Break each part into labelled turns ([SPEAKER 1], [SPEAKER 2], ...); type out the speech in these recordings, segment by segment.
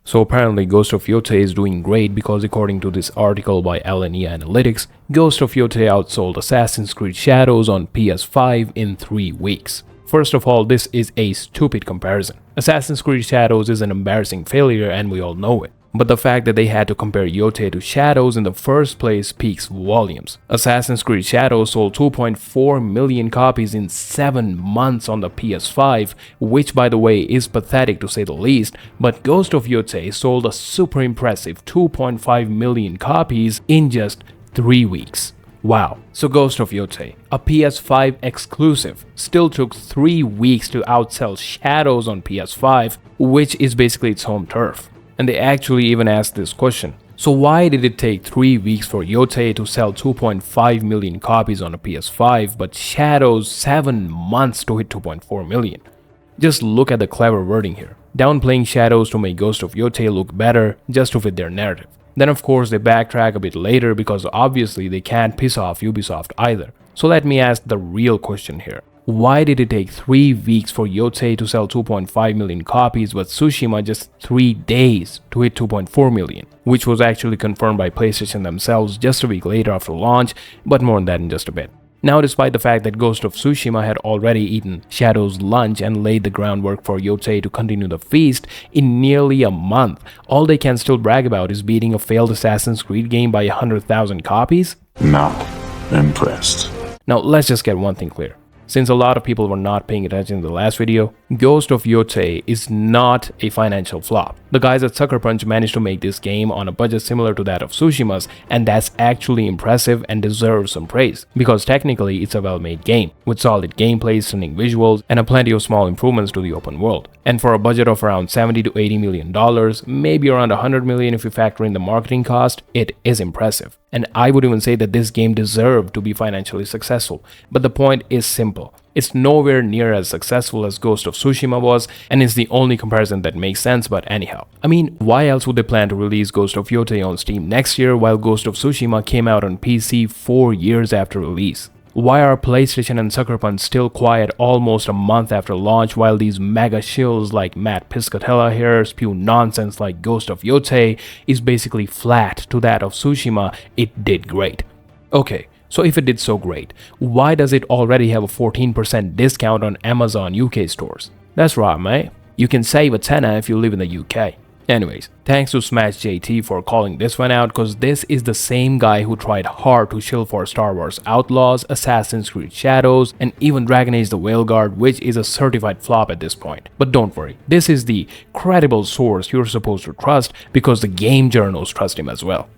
[SPEAKER 1] So apparently Ghost of Yotei is doing great because according to this article by Alinea Analytics, Ghost of Yotei outsold Assassin's Creed Shadows on PS5 in 3 weeks. First of all, this is a stupid comparison. Assassin's Creed Shadows is an embarrassing failure and we all know it. But the fact that they had to compare Yotei to Shadows in the first place speaks volumes. Assassin's Creed Shadows sold 2.4 million copies in 7 months on the PS5, which by the way is pathetic to say the least, but Ghost of Yotei sold a super impressive 2.5 million copies in just 3 weeks. Wow. So Ghost of Yotei, a PS5 exclusive, still took 3 weeks to outsell Shadows on PS5, which is basically its home turf. And they actually even asked this question. So why did it take 3 weeks for Yotei to sell 2.5 million copies on a PS5, but Shadows 7 months to hit 2.4 million? Just look at the clever wording here. Downplaying Shadows to make Ghost of Yotei look better just to fit their narrative. Then of course they backtrack a bit later because obviously they can't piss off Ubisoft either. So let me ask the real question here. Why did it take 3 weeks for Yotei to sell 2.5 million copies but Tsushima just 3 days to hit 2.4 million? Which was actually confirmed by PlayStation themselves just a week later after launch, but more on that in just a bit. Now, despite the fact that Ghost of Tsushima had already eaten Shadow's lunch and laid the groundwork for Yotei to continue the feast in nearly a month, all they can still brag about is beating a failed Assassin's Creed game by 100,000 copies?
[SPEAKER 2] Not impressed.
[SPEAKER 1] Now, let's just get one thing clear. Since a lot of people were not paying attention in the last video, Ghost of Yotei is not a financial flop. The guys at Sucker Punch managed to make this game on a budget similar to that of Tsushima's, and that's actually impressive and deserves some praise, because technically it's a well-made game, with solid gameplay, stunning visuals, and a plenty of small improvements to the open world. And for a budget of around $70 to $80 million, maybe around $100 million if you factor in the marketing cost, it is impressive. And I would even say that this game deserved to be financially successful. But the point is simple. It's nowhere near as successful as Ghost of Tsushima was, and it's the only comparison that makes sense, but anyhow. I mean, why else would they plan to release Ghost of Yotei on Steam next year while Ghost of Tsushima came out on PC 4 years after release? Why are PlayStation and Sucker Punch still quiet almost a month after launch while these mega shills like Matt Piscatella here spew nonsense like Ghost of Yotei is basically flat to that of Tsushima? It did great. Okay, so if it did so great, why does it already have a 14% discount on Amazon UK stores? That's right, mate. You can save a tenner if you live in the UK. Anyways, thanks to Smash JT for calling this one out, cause this is the same guy who tried hard to shill for Star Wars Outlaws, Assassin's Creed Shadows, and even Dragon Age the Veilguard, which is a certified flop at this point. But don't worry, this is the credible source you're supposed to trust because the game journals trust him as well.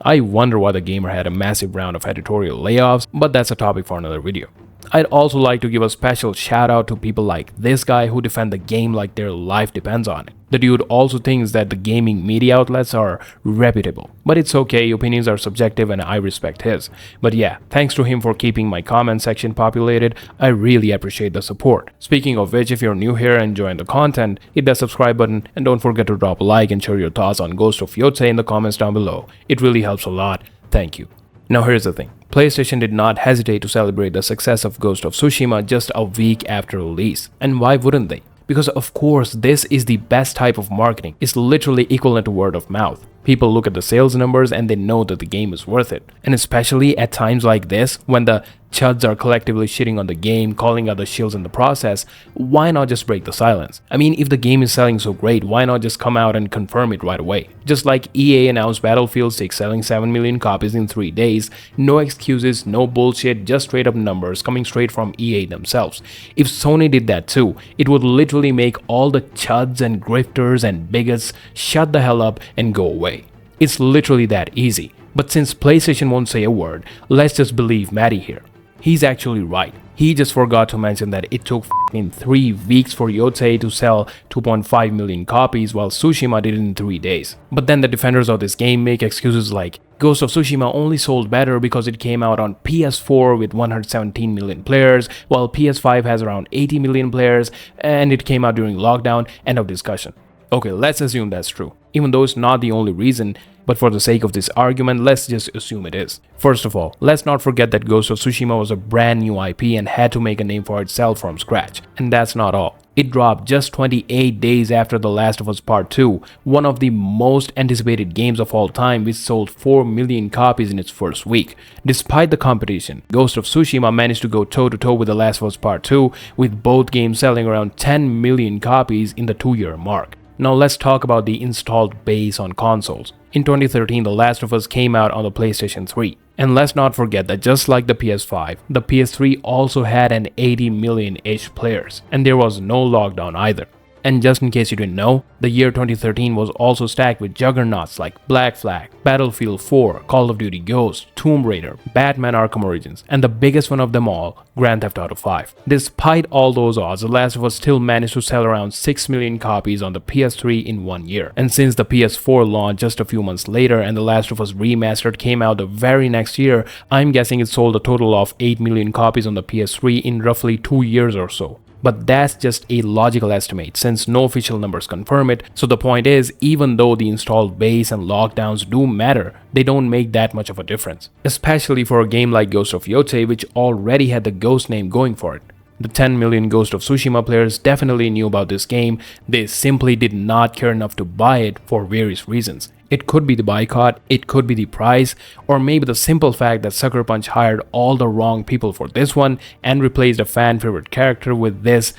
[SPEAKER 1] I wonder why the gamer had a massive round of editorial layoffs, but that's a topic for another video. I'd also like to give a special shout out to people like this guy who defend the game like their life depends on it. The dude also thinks that the gaming media outlets are reputable. But it's okay, opinions are subjective and I respect his. But yeah, thanks to him for keeping my comment section populated. I really appreciate the support. Speaking of which, if you're new here and enjoying the content, hit that subscribe button and don't forget to drop a like and share your thoughts on Ghost of Yotei in the comments down below. It really helps a lot. Thank you. Now here's the thing. PlayStation did not hesitate to celebrate the success of Ghost of Tsushima just a week after release. And why wouldn't they? Because of course this is the best type of marketing. It's literally equivalent to word of mouth. People look at the sales numbers and they know that the game is worth it. And especially at times like this, when the chuds are collectively shitting on the game, calling out the shills in the process, why not just break the silence? I mean, if the game is selling so great, why not just come out and confirm it right away? Just like EA announced Battlefield 6 selling 7 million copies in 3 days, no excuses, no bullshit, just straight up numbers coming straight from EA themselves. If Sony did that too, it would literally make all the chuds and grifters and bigots shut the hell up and go away. It's literally that easy. But since PlayStation won't say a word, let's just believe Matty here. He's actually right. He just forgot to mention that it took f***ing 3 weeks for Yotei to sell 2.5 million copies while Tsushima did it in 3 days. But then the defenders of this game make excuses like Ghost of Tsushima only sold better because it came out on PS4 with 117 million players, while PS5 has around 80 million players and it came out during lockdown. End of discussion. Okay, let's assume that's true. Even though it's not the only reason, but for the sake of this argument, let's just assume it is. First of all, let's not forget that Ghost of Tsushima was a brand new IP and had to make a name for itself from scratch. And that's not all. It dropped just 28 days after The Last of Us Part 2, one of the most anticipated games of all time, which sold 4 million copies in its first week. Despite the competition, Ghost of Tsushima managed to go toe-to-toe with The Last of Us Part 2, with both games selling around 10 million copies in the 2-year mark. Now let's talk about the installed base on consoles. In 2013, The Last of Us came out on the PlayStation 3. And let's not forget that just like the PS5, the PS3 also had an 80 million-ish players, and there was no lockdown either. And just in case you didn't know, the year 2013 was also stacked with juggernauts like Black Flag, Battlefield 4, Call of Duty Ghosts, Tomb Raider, Batman Arkham Origins, and the biggest one of them all, Grand Theft Auto 5. Despite all those odds, The Last of Us still managed to sell around 6 million copies on the PS3 in 1 year. And since the PS4 launched just a few months later and The Last of Us Remastered came out the very next year, I'm guessing it sold a total of 8 million copies on the PS3 in roughly 2 years or so. But that's just a logical estimate since no official numbers confirm it. So the point is, even though the installed base and lockdowns do matter, they don't make that much of a difference. Especially for a game like Ghost of Yotei, which already had the Ghost name going for it. The 10 million Ghost of Tsushima players definitely knew about this game, they simply did not care enough to buy it for various reasons. It could be the boycott, it could be the price, or maybe the simple fact that Sucker Punch hired all the wrong people for this one and replaced a fan favorite character with this,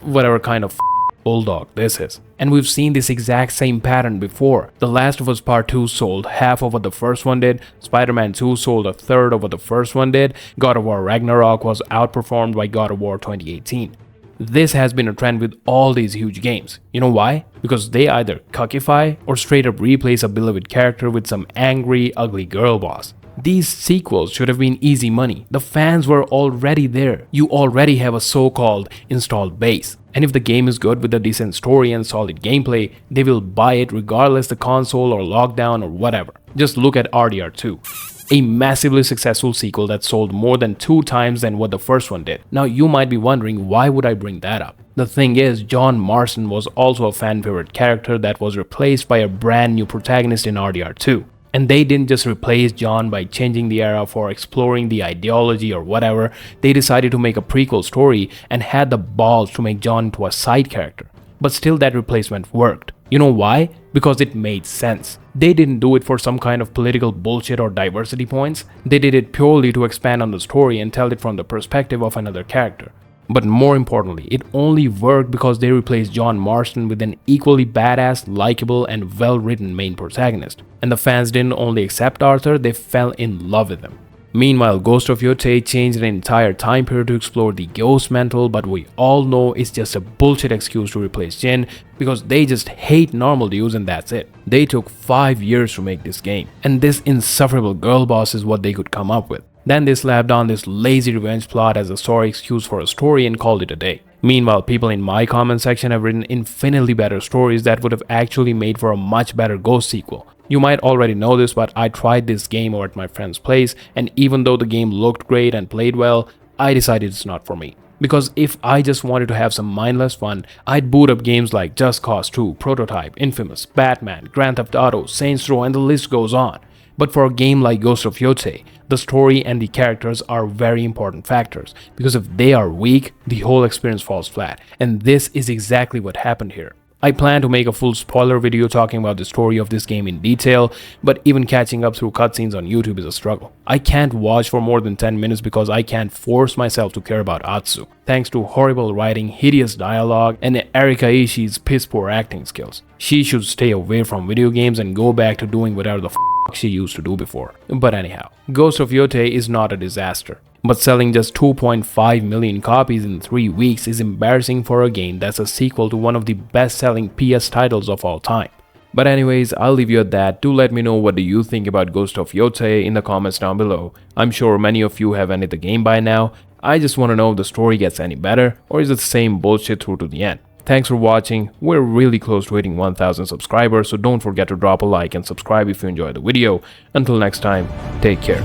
[SPEAKER 1] whatever kind of bulldog this is. And we've seen this exact same pattern before. The Last of Us Part 2 sold half of what the first one did, Spider-Man 2 sold a third of what the first one did, God of War Ragnarok was outperformed by God of War 2018. This has been a trend with all these huge games. You know why? Because they either cuckify or straight up replace a beloved character with some angry, ugly girl boss. These sequels should have been easy money. The fans were already there. You already have a so-called installed base. And if the game is good with a decent story and solid gameplay, they will buy it regardless the console or lockdown or whatever. Just look at RDR2. A massively successful sequel that sold more than 2 times than what the first one did. Now you might be wondering, why would I bring that up? The thing is, John Marston was also a fan favorite character that was replaced by a brand new protagonist in RDR2. And they didn't just replace John by changing the era for exploring the ideology or whatever, they decided to make a prequel story and had the balls to make John into a side character. But still that replacement worked. You know why? Because it made sense. They didn't do it for some kind of political bullshit or diversity points. They did it purely to expand on the story and tell it from the perspective of another character. But more importantly, it only worked because they replaced John Marston with an equally badass, likable, and well-written main protagonist. And the fans didn't only accept Arthur, they fell in love with him. Meanwhile, Ghost of Yotei changed an entire time period to explore the ghost mantle, but we all know it's just a bullshit excuse to replace Jin because they just hate normal dudes and that's it. They took 5 years to make this game, and this insufferable girl boss is what they could come up with. Then they slapped on this lazy revenge plot as a sorry excuse for a story and called it a day. Meanwhile, people in my comment section have written infinitely better stories that would have actually made for a much better Ghost sequel. You might already know this, but I tried this game over at my friend's place, and even though the game looked great and played well, I decided it's not for me. Because if I just wanted to have some mindless fun, I'd boot up games like Just Cause 2, Prototype, Infamous, Batman, Grand Theft Auto, Saints Row, and the list goes on. But for a game like Ghost of Yotei, the story and the characters are very important factors, because if they are weak, the whole experience falls flat, and this is exactly what happened here. I plan to make a full spoiler video talking about the story of this game in detail, but even catching up through cutscenes on YouTube is a struggle. I can't watch for more than 10 minutes because I can't force myself to care about Atsu, thanks to horrible writing, hideous dialogue, and Erika Ishii's piss-poor acting skills. She should stay away from video games and go back to doing whatever the she used to do before. But anyhow, Ghost of Yotei is not a disaster. But selling just 2.5 million copies in 3 weeks is embarrassing for a game that's a sequel to one of the best-selling PS titles of all time. But anyways, I'll leave you at that. Do let me know what do you think about Ghost of Yotei in the comments down below. I'm sure many of you have ended the game by now. I just want to know if the story gets any better, or is it the same bullshit through to the end. Thanks for watching. We're really close to hitting 1000 subscribers, so don't forget to drop a like and subscribe if you enjoyed the video. Until next time, take care.